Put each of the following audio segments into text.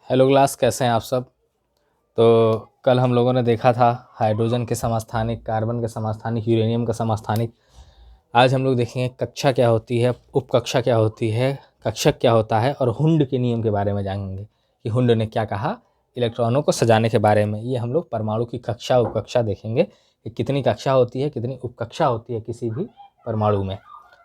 Hello class, कैसे हैं आप सब। तो कल हम लोगों ने देखा था हाइड्रोजन के समस्थानिक, कार्बन के समस्थानिक, यूरेनियम का समस्थानिक। आज हम लोग देखेंगे कक्षा क्या होती है, उपकक्षा क्या होती है, कक्षक क्या होता है और हुंड के नियम के बारे में जानेंगे कि हुंड ने क्या कहा इलेक्ट्रॉनों को सजाने के बारे में। ये हम लोग परमाणु की कक्षा उपकक्षा देखेंगे कि कितनी कक्षा होती है, कितनी उपकक्षा होती है किसी भी परमाणु में।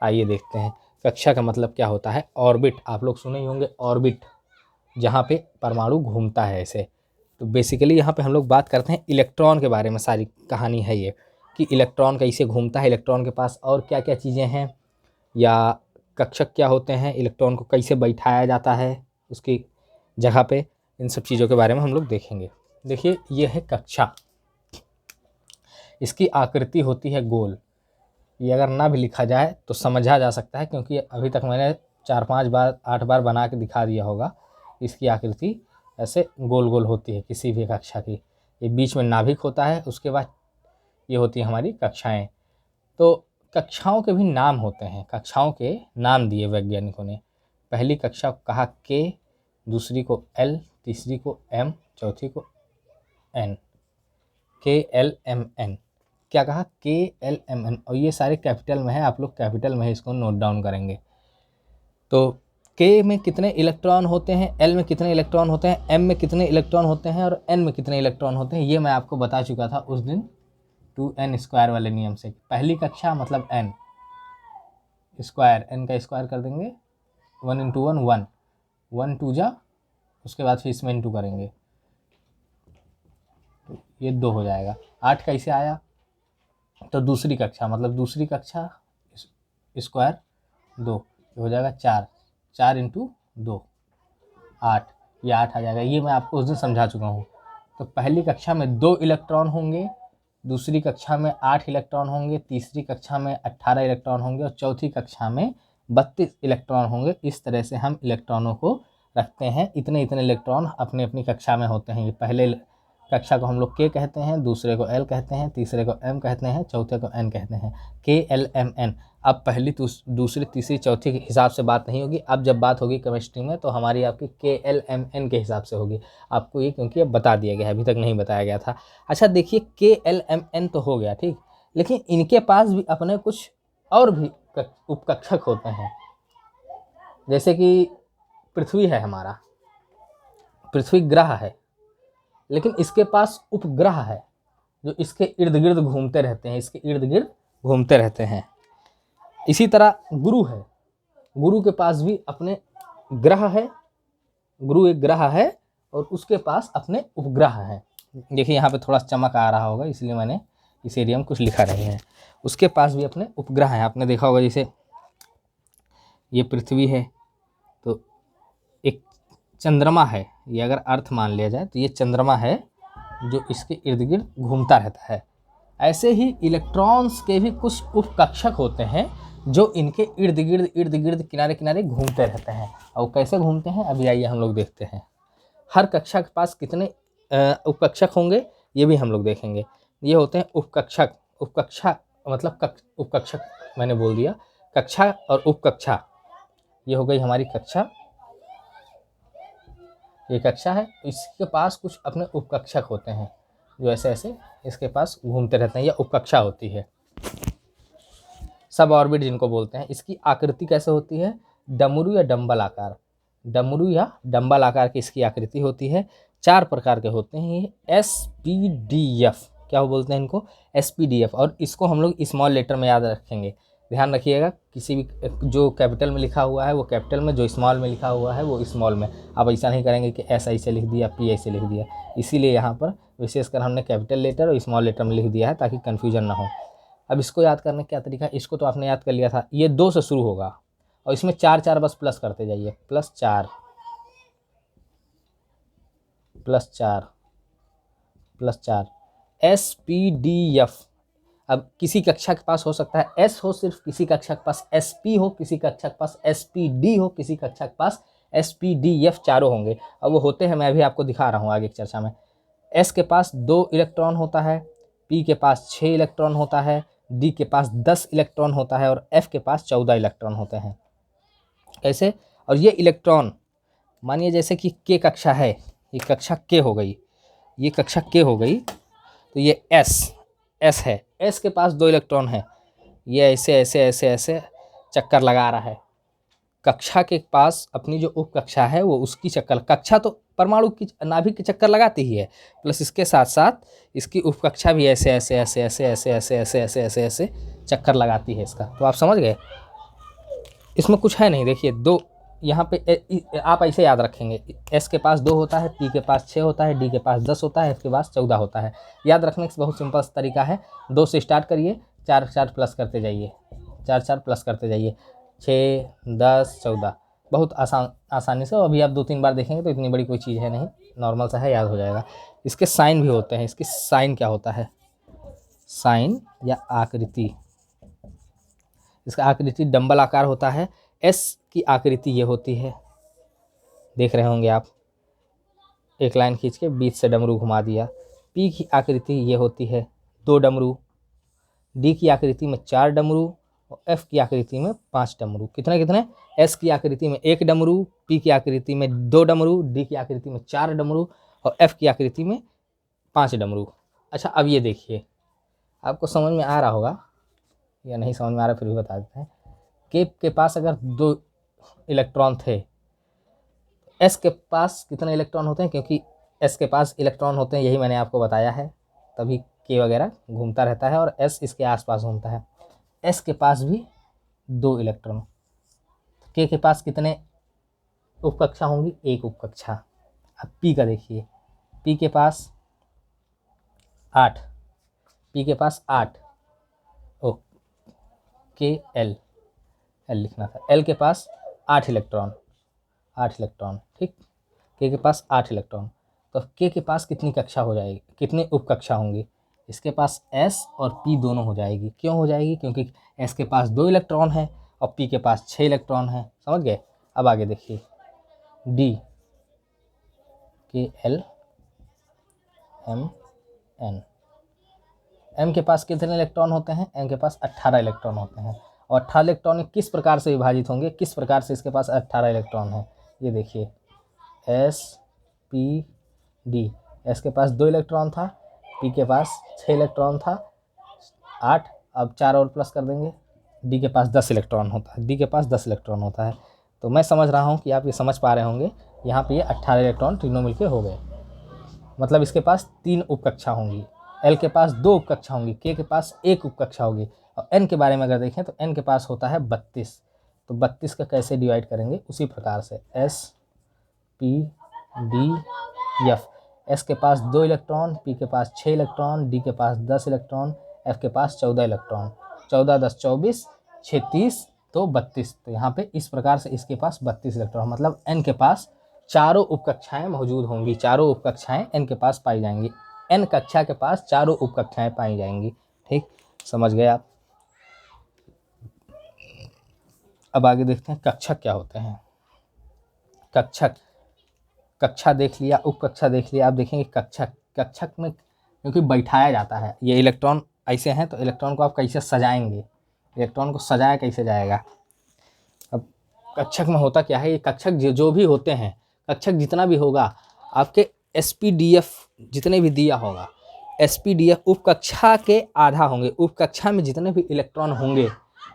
आइए देखते हैं कक्षा का मतलब क्या होता है। ऑर्बिट, आप लोग सुने ही होंगे ऑर्बिट, जहाँ पे परमाणु घूमता है ऐसे। तो बेसिकली यहाँ पे हम लोग बात करते हैं इलेक्ट्रॉन के बारे में। सारी कहानी है ये कि इलेक्ट्रॉन कैसे घूमता है, इलेक्ट्रॉन के पास और क्या क्या चीज़ें हैं, या कक्षक क्या होते हैं, इलेक्ट्रॉन को कैसे बैठाया जाता है उसकी जगह पे। इन सब चीज़ों के बारे में हम लोग देखेंगे। देखिए, ये है कक्षा। इसकी आकृति होती है गोल। ये अगर ना भी लिखा जाए तो समझा जा सकता है, क्योंकि अभी तक मैंने 4-5 बार 8 बार बना के दिखा दिया होगा। इसकी आकृति ऐसे गोल गोल होती है किसी भी कक्षा की। ये बीच में नाभिक होता है, उसके बाद ये होती है हमारी कक्षाएं। तो कक्षाओं के भी नाम होते हैं, कक्षाओं के नाम दिए वैज्ञानिकों ने। पहली कक्षा को कहा के, दूसरी को एल, तीसरी को एम, चौथी को एन। KLMN क्या कहा, KLMN। और ये सारे कैपिटल में है, आप लोग कैपिटल में है, इसको नोट डाउन करेंगे। तो K में कितने इलेक्ट्रॉन होते हैं, L में कितने इलेक्ट्रॉन होते हैं, M में कितने इलेक्ट्रॉन होते हैं और N में कितने इलेक्ट्रॉन होते हैं, ये मैं आपको बता चुका था उस दिन 2n² वाले नियम से। पहली कक्षा मतलब n स्क्वायर, n का स्क्वायर कर देंगे, 1 × 1 1, 1 2 जा, उसके बाद फिर इसमें इंटू करेंगे तो ये 2 हो जाएगा। 8 कैसे आया, तो दूसरी कक्षा मतलब दूसरी कक्षा स्क्वायर 2, ये हो जाएगा 4, 4 × 2 8, ये 8 आ जाएगा। ये मैं आपको उस दिन समझा चुका हूँ। तो पहली कक्षा में 2 इलेक्ट्रॉन होंगे, दूसरी कक्षा में 8 इलेक्ट्रॉन होंगे, तीसरी कक्षा में 18 इलेक्ट्रॉन होंगे और चौथी कक्षा में 32 इलेक्ट्रॉन होंगे। इस तरह से हम इलेक्ट्रॉनों को रखते हैं। इतने इतने इलेक्ट्रॉन अपनी अपनी कक्षा में होते हैं। ये पहले कक्षा को हम लोग के कहते हैं, दूसरे को एल कहते हैं, तीसरे को एम कहते हैं, चौथे को एन कहते हैं। KLMN। अब पहली दूसरी तीसरी चौथी के हिसाब से बात नहीं होगी। अब जब बात होगी केमिस्ट्री में तो हमारी आपकी KLMN के हिसाब से होगी। आपको ये क्योंकि अब बता दिया गया है, अभी तक नहीं बताया गया था। अच्छा देखिए, KLMN तो हो गया ठीक, लेकिन इनके पास भी अपने कुछ और भी उपकक्षक होते हैं। जैसे कि पृथ्वी है हमारा, पृथ्वी ग्रह है, लेकिन इसके पास उपग्रह है जो इसके इर्द गिर्द घूमते रहते हैं, इसके इर्द गिर्द घूमते रहते हैं। इसी तरह गुरु है, गुरु के पास भी अपने ग्रह है, गुरु एक ग्रह है और उसके पास अपने उपग्रह हैं। देखिए यहाँ पे थोड़ा चमक आ रहा होगा, इसलिए मैंने इस एरिया में कुछ लिखा नहीं है। उसके पास भी अपने उपग्रह हैं। आपने देखा होगा जैसे ये पृथ्वी है तो एक चंद्रमा है, ये अगर अर्थ मान लिया जाए तो ये चंद्रमा है जो इसके इर्द गिर्द घूमता रहता है। ऐसे ही इलेक्ट्रॉन्स के भी कुछ उपकक्षक होते हैं जो इनके इर्द गिर्द किनारे किनारे घूमते रहते हैं। और कैसे घूमते हैं अभी आइए हम लोग देखते हैं। हर कक्षा के पास कितने उपकक्षक होंगे ये भी हम लोग देखेंगे। ये होते हैं उपकक्षक। उपकक्षा मतलब उपकक्षक मैंने बोल दिया, कक्षा और उपकक्षा। ये हो गई हमारी कक्षा, ये कक्षा है। इसके पास कुछ अपने उपकक्षक होते हैं जो ऐसे ऐसे इसके पास घूमते रहते हैं, या उपकक्षा होती है। सब ऑर्बिट जिनको बोलते हैं। इसकी आकृति कैसे होती है, डमरू या डंबल आकार, डमरू या डंबल आकार की इसकी आकृति होती है। 4 प्रकार के होते हैं ये। SPDF क्या बोलते हैं इनको, SPDF। और इसको हम लोग स्मॉल लेटर में याद रखेंगे। ध्यान रखिएगा, किसी भी जो कैपिटल में लिखा हुआ है वो कैपिटल में, जो स्मॉल में लिखा हुआ है वो स्मॉल में। आप ऐसा नहीं करेंगे कि S ऐसे लिख दिया, P ऐसे लिख दिया। इसीलिए यहाँ पर विशेषकर हमने कैपिटल लेटर और स्मॉल लेटर में लिख दिया है ताकि कन्फ्यूजन ना हो। अब इसको याद करने का क्या तरीका है, इसको तो आपने याद कर लिया था। ये 2 से शुरू होगा और इसमें 4 बस प्लस करते जाइए, +4 +4 +4 SPDF। अब किसी कक्षा के पास हो सकता है S हो सिर्फ, किसी कक्षा के पास SP हो, किसी कक्षा के पास SPD हो, किसी कक्षा के पास SPDF, चारों होंगे। अब वो होते हैं, मैं भी आपको दिखा रहा हूँ आगे की चर्चा में। S के पास 2 इलेक्ट्रॉन होता है, P के पास 6 इलेक्ट्रॉन होता है, D के पास 10 इलेक्ट्रॉन होता है और F के पास 14 इलेक्ट्रॉन होते हैं। कैसे, और ये इलेक्ट्रॉन मानिए जैसे कि के कक्षा है, ये कक्षा के हो गई, ये कक्षा के हो गई, तो ये एस है, एस के पास 2 इलेक्ट्रॉन है, ये ऐसे ऐसे ऐसे ऐसे चक्कर लगा रहा है। कक्षा के पास अपनी जो उप कक्षा है वो उसकी चक्कर, कक्षा तो परमाणु की नाभिक की चक्कर लगाती ही है, प्लस इसके साथ साथ इसकी उप कक्षा भी ऐसे ऐसे ऐसे ऐसे ऐसे ऐसे ऐसे ऐसे ऐसे ऐसे चक्कर लगाती है इसका। तो आप समझ गए, इसमें कुछ है नहीं। देखिए 2 यहाँ पे आप ऐसे याद रखेंगे, एस के पास 2 होता है, पी के पास 6 होता है, डी के पास 10 होता है, एफ के पास 14 होता है। याद रखने का बहुत सिंपल तरीका है, 2 से स्टार्ट करिए, 4 4 प्लस करते जाइए, 4 4 प्लस करते जाइए, 6 10 14, बहुत आसानी से। अभी आप 2-3 बार देखेंगे तो इतनी बड़ी कोई चीज़ है नहीं, नॉर्मल सा है, याद हो जाएगा। इसके साइन भी होते हैं, इसकी साइन क्या होता है, साइन या आकृति, इसका आकृति डंबल आकार होता है। एस की आकृति ये होती है, देख रहे होंगे आप, एक लाइन खींच के बीच से डमरू घुमा दिया। पी की आकृति ये होती है 2 डमरू, डी की आकृति में 4 डमरू और एफ की आकृति में 5 डमरू। कितने कितने, एस की आकृति में 1 डमरू, पी की आकृति में 2 डमरू, डी की आकृति में 4 डमरू और एफ की आकृति में 5 डमरू। अच्छा अब ये देखिए, आपको समझ में आ रहा होगा या नहीं समझ में आ रहा, फिर भी बता देते हैं। के पास अगर 2 इलेक्ट्रॉन थे, एस के पास कितने इलेक्ट्रॉन होते हैं, क्योंकि एस के पास इलेक्ट्रॉन होते हैं, यही मैंने आपको बताया है, तभी के वगैरह घूमता रहता है और एस इसके आसपास घूमता है। एस के पास भी 2 इलेक्ट्रॉन, के पास कितने उपकक्षा होंगी, 1 उपकक्षा। अब पी का देखिए, पी के पास 8, पी के पास 8, ओ के एल लिखना था, एल के पास 8 इलेक्ट्रॉन, 8 इलेक्ट्रॉन, ठीक, के पास 8 इलेक्ट्रॉन। तो के पास कितनी कक्षा हो जाएगी, कितने उपकक्षा होंगी, इसके पास एस और पी दोनों हो जाएगी। क्यों हो जाएगी, क्योंकि एस के पास 2 इलेक्ट्रॉन है और पी के पास 6 इलेक्ट्रॉन है। समझ गए। अब आगे देखिए, डी के एल एम एन, एम के पास कितने इलेक्ट्रॉन होते हैं, एम के पास 18 इलेक्ट्रॉन होते हैं। और 18 इलेक्ट्रॉन किस प्रकार से विभाजित होंगे, किस प्रकार से इसके पास 18 इलेक्ट्रॉन है, ये देखिए, एस पी डी, एस के पास 2 इलेक्ट्रॉन था, पी के पास 6 इलेक्ट्रॉन था, 8, अब 4 और प्लस कर देंगे, डी के पास 10 इलेक्ट्रॉन होता है, डी के पास 10 इलेक्ट्रॉन होता है। तो मैं समझ रहा हूँ कि आप ये समझ पा रहे होंगे, यहाँ पे ये 18 इलेक्ट्रॉन तीनों मिलके हो गए, मतलब इसके पास 3 उपकक्षा होंगी, एल के पास 2 उपकक्षा होंगी, के पास 1 उपकक्षा होगी। और एन के बारे में अगर देखें तो एन के पास होता है 32, तो 32 का कैसे डिवाइड करेंगे, उसी प्रकार से S P D F, S के पास 2 इलेक्ट्रॉन, पी के पास 6 इलेक्ट्रॉन, डी के पास 10 इलेक्ट्रॉन, एफ के पास 14 इलेक्ट्रॉन, 14 10 24, 6 30, तो 32। तो यहाँ पे इस प्रकार से इसके पास 32 इलेक्ट्रॉन, मतलब एन के पास चारों उपकक्षाएं मौजूद होंगी, चारों उपकक्षाएं एन के पास पाई जाएंगी, एन कक्षा के पास चारों उपकक्षाएं पाई जाएंगी। ठीक, समझ गए आप। अब आगे देखते हैं कक्षक क्या होते हैं। कक्षक, कक्षा देख लिया, उपकक्षा देख लिया, आप देखेंगे कक्षक, कक्षक में क्योंकि बैठाया जाता है, ये इलेक्ट्रॉन ऐसे हैं तो इलेक्ट्रॉन को आप कैसे सजाएंगे, इलेक्ट्रॉन को सजाया कैसे जाएगा। अब कक्षक में होता क्या है, ये कक्षक जो भी होते हैं, कक्षक जितना भी होगा, आपके एसपीडीएफ जितने भी दिया होगा, एसपीडीएफ उपकक्षा के आधा होंगे, उपकक्षा में जितने भी इलेक्ट्रॉन होंगे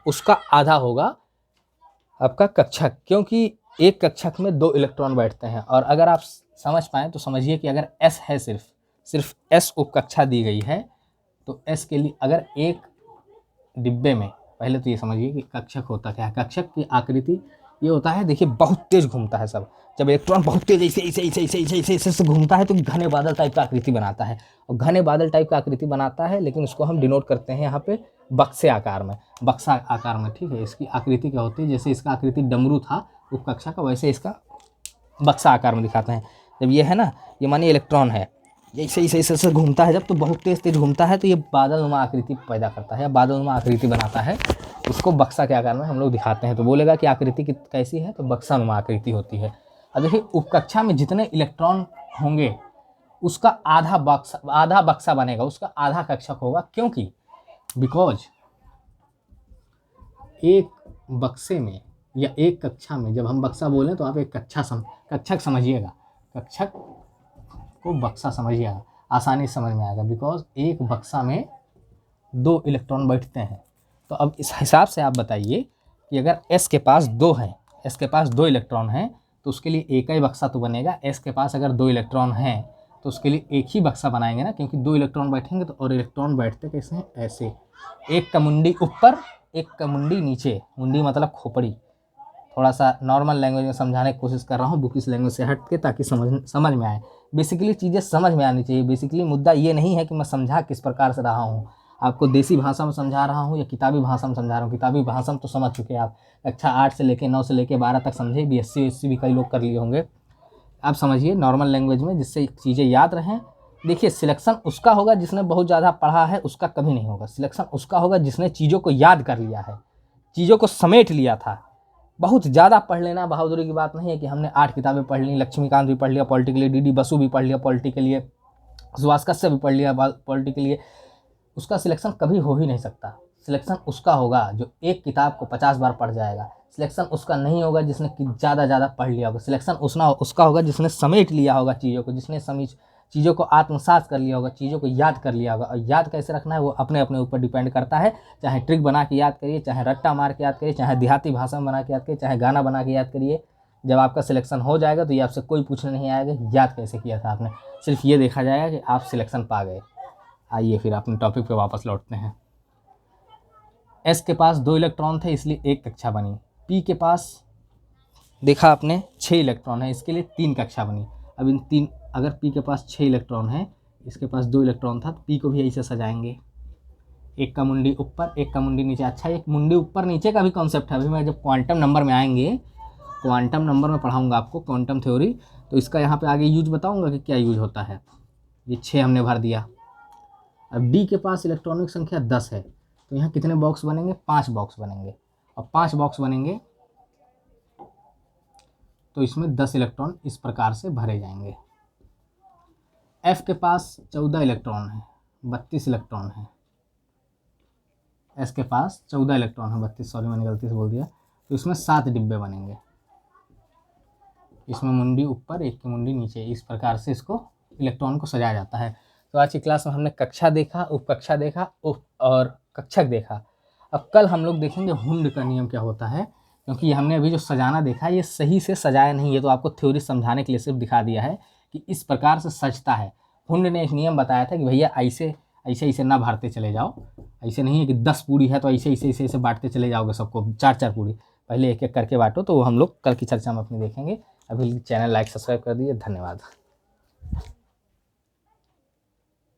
उसका आधा होगा आपका कक्षक, क्योंकि एक कक्षक में 2 इलेक्ट्रॉन बैठते हैं। और अगर आप समझ पाएँ तो समझिए कि अगर एस है, सिर्फ एस उपकक्षा दी गई है, तो एस के लिए अगर एक डिब्बे में, पहले तो ये समझिए कि कक्षक होता क्या है। कक्षक की आकृति ये होता है, देखिए बहुत तेज घूमता है सब, जब इलेक्ट्रॉन बहुत तेज ऐसे घूमता है तो घने बादल टाइप का आकृति बनाता है, और घने बादल टाइप का आकृति बनाता है, लेकिन उसको हम डिनोट करते हैं यहाँ पे बक्से आकार में, बक्सा आकार में। ठीक है, इसकी आकृति क्या होती है, जैसे इसका आकृति डमरू था उपकक्षा का, वैसे इसका बक्सा आकार में दिखाते हैं। जब ये है ना, ये मानिए इलेक्ट्रॉन है, ये ऐसे घूमता है, जब तो बहुत तेज घूमता है तो ये बादलनुमा आकृति पैदा करता है, बादलनुमा आकृति बनाता है, उसको बक्सा के आकार में हम लोग दिखाते हैं। तो बोलेगा कि आकृति कैसी है, तो बक्सानुमा आकृति होती है। और देखिए उपकक्षा में जितने इलेक्ट्रॉन होंगे उसका आधा बक्सा बनेगा, उसका आधा कक्षक होगा, क्योंकि बिकॉज एक बक्से में या एक कक्षा में, जब हम बक्सा बोलें तो आप एक कक्षक समझिएगा, कक्षक को बक्सा समझिएगा, आसानी से समझ में आएगा, बिकॉज एक बक्सा में 2 इलेक्ट्रॉन बैठते हैं। तो अब इस हिसाब से आप बताइए कि अगर s के पास 2 है, s के पास 2 इलेक्ट्रॉन हैं तो उसके लिए एक ही बक्सा तो बनेगा। s के पास अगर 2 इलेक्ट्रॉन हैं तो उसके लिए एक ही बक्सा बनाएंगे ना, क्योंकि 2 इलेक्ट्रॉन बैठेंगे तो, और इलेक्ट्रॉन बैठते कैसे हैं, ऐसे, एक का मुंडी ऊपर एक का मुंडी नीचे, मुंडी मतलब खोपड़ी। थोड़ा सा नॉर्मल लैंग्वेज में समझाने की कोशिश कर रहा हूँ, बुकिश लैंग्वेज से हट के, ताकि समझ में आए। बेसिकली चीज़ें समझ में आनी चाहिए। बेसिकली मुद्दा ये नहीं है कि मैं समझा किस प्रकार से रहा हूँ, आपको देसी भाषा में समझा रहा हूँ या किताबी भाषा में समझा रहा हूँ। किताबी भाषा में तो समझ चुके हैं आप, कक्षा 8 से लेके 9 से लेके 12 तक समझे, BSc भी कई लोग कर लिए होंगे। आप समझिए नॉर्मल लैंग्वेज में, जिससे चीज़ें याद रहें। देखिए, सिलेक्शन उसका होगा जिसने बहुत ज़्यादा पढ़ा है, उसका कभी नहीं होगा। सिलेक्शन उसका होगा जिसने चीज़ों को याद कर लिया है, चीज़ों को समेट लिया था। बहुत ज़्यादा पढ़ लेना बहादुरी की बात नहीं है कि हमने 8 किताबें पढ़ ली, लक्ष्मीकांत भी पढ़ लिया पॉलिटी के लिए, DD बसु भी पढ़ लिया पॉलिटी के लिए, सुभाष कश्यप भी पढ़ लिया पॉलिटी के लिए। उसका सिलेक्शन कभी हो ही नहीं सकता। सिलेक्शन उसका होगा जो एक किताब को 50 बार पढ़ जाएगा। सिलेक्शन उसका नहीं होगा जिसने ज़्यादा पढ़ लिया होगा। सिलेक्शन उसका होगा जिसने समेट लिया होगा चीज़ों को, जिसने चीज़ों को आत्मसात कर लिया होगा, चीज़ों को याद कर लिया होगा। और याद कैसे रखना है वो अपने अपने ऊपर डिपेंड करता है। चाहे ट्रिक बना के याद करिए, चाहे रट्टा मार के याद करिए, चाहे देहाती भाषा में बना के याद करिए, चाहे गाना बना के याद करिए। जब आपका सिलेक्शन हो जाएगा तो ये आपसे कोई पूछने नहीं आएगा याद कैसे किया था आपने, सिर्फ ये देखा जाएगा कि आप सिलेक्शन पा गए। आइए फिर अपने टॉपिक पे वापस लौटते हैं। S के पास 2 इलेक्ट्रॉन थे इसलिए एक कक्षा बनी। P के पास देखा आपने 6 इलेक्ट्रॉन है, इसके लिए 3 कक्षा बनी। अब इन 3, अगर P के पास 6 इलेक्ट्रॉन है, इसके पास 2 इलेक्ट्रॉन था, तो P को भी ऐसे सजाएंगे, एक का मुंडी ऊपर एक का मुंडी नीचे। अच्छा, एक मुंडी ऊपर नीचे का भी कॉन्सेप्ट है। अभी मैं जब क्वांटम नंबर में आएंगे, क्वांटम नंबर में पढ़ाऊँगा आपको क्वांटम थ्योरी, तो इसका यहाँ पर आगे यूज बताऊँगा कि क्या यूज होता है। ये 6 हमने भर दिया। अब D के पास इलेक्ट्रॉनिक संख्या 10 है, तो यहाँ कितने बॉक्स बनेंगे, 5 बॉक्स बनेंगे। और 5 बॉक्स बनेंगे तो इसमें 10 इलेक्ट्रॉन इस प्रकार से भरे जाएंगे। F के पास 14 इलेक्ट्रॉन है, 32 इलेक्ट्रॉन है। S के पास 14 इलेक्ट्रॉन है, 32, सॉरी मैंने गलती से बोल दिया। तो इसमें 7 डिब्बे बनेंगे, इसमें मुंडी ऊपर एक की मुंडी नीचे, इस प्रकार से इसको इलेक्ट्रॉन को सजाया जाता है। तो आज की क्लास में हमने कक्षा देखा, उपकक्षा देखा और कक्षक देखा। अब कल हम लोग देखेंगे हुंड का नियम क्या होता है, क्योंकि ये हमने अभी जो सजाना देखा ये सही से सजाया नहीं है, तो आपको थ्योरी समझाने के लिए सिर्फ दिखा दिया है कि इस प्रकार से सजता है। हुंड ने एक नियम बताया था कि भैया ऐसे ऐसे ना बांटते चले जाओ, ऐसे नहीं है कि 10 पूरी है तो ऐसे बांटते चले जाओगे सबको 4-4 पूरी, पहले एक एक करके बांटो। तो हम लोग कल की चर्चा में अपनी देखेंगे। अभी चैनल लाइक सब्सक्राइब कर दीजिए। धन्यवाद।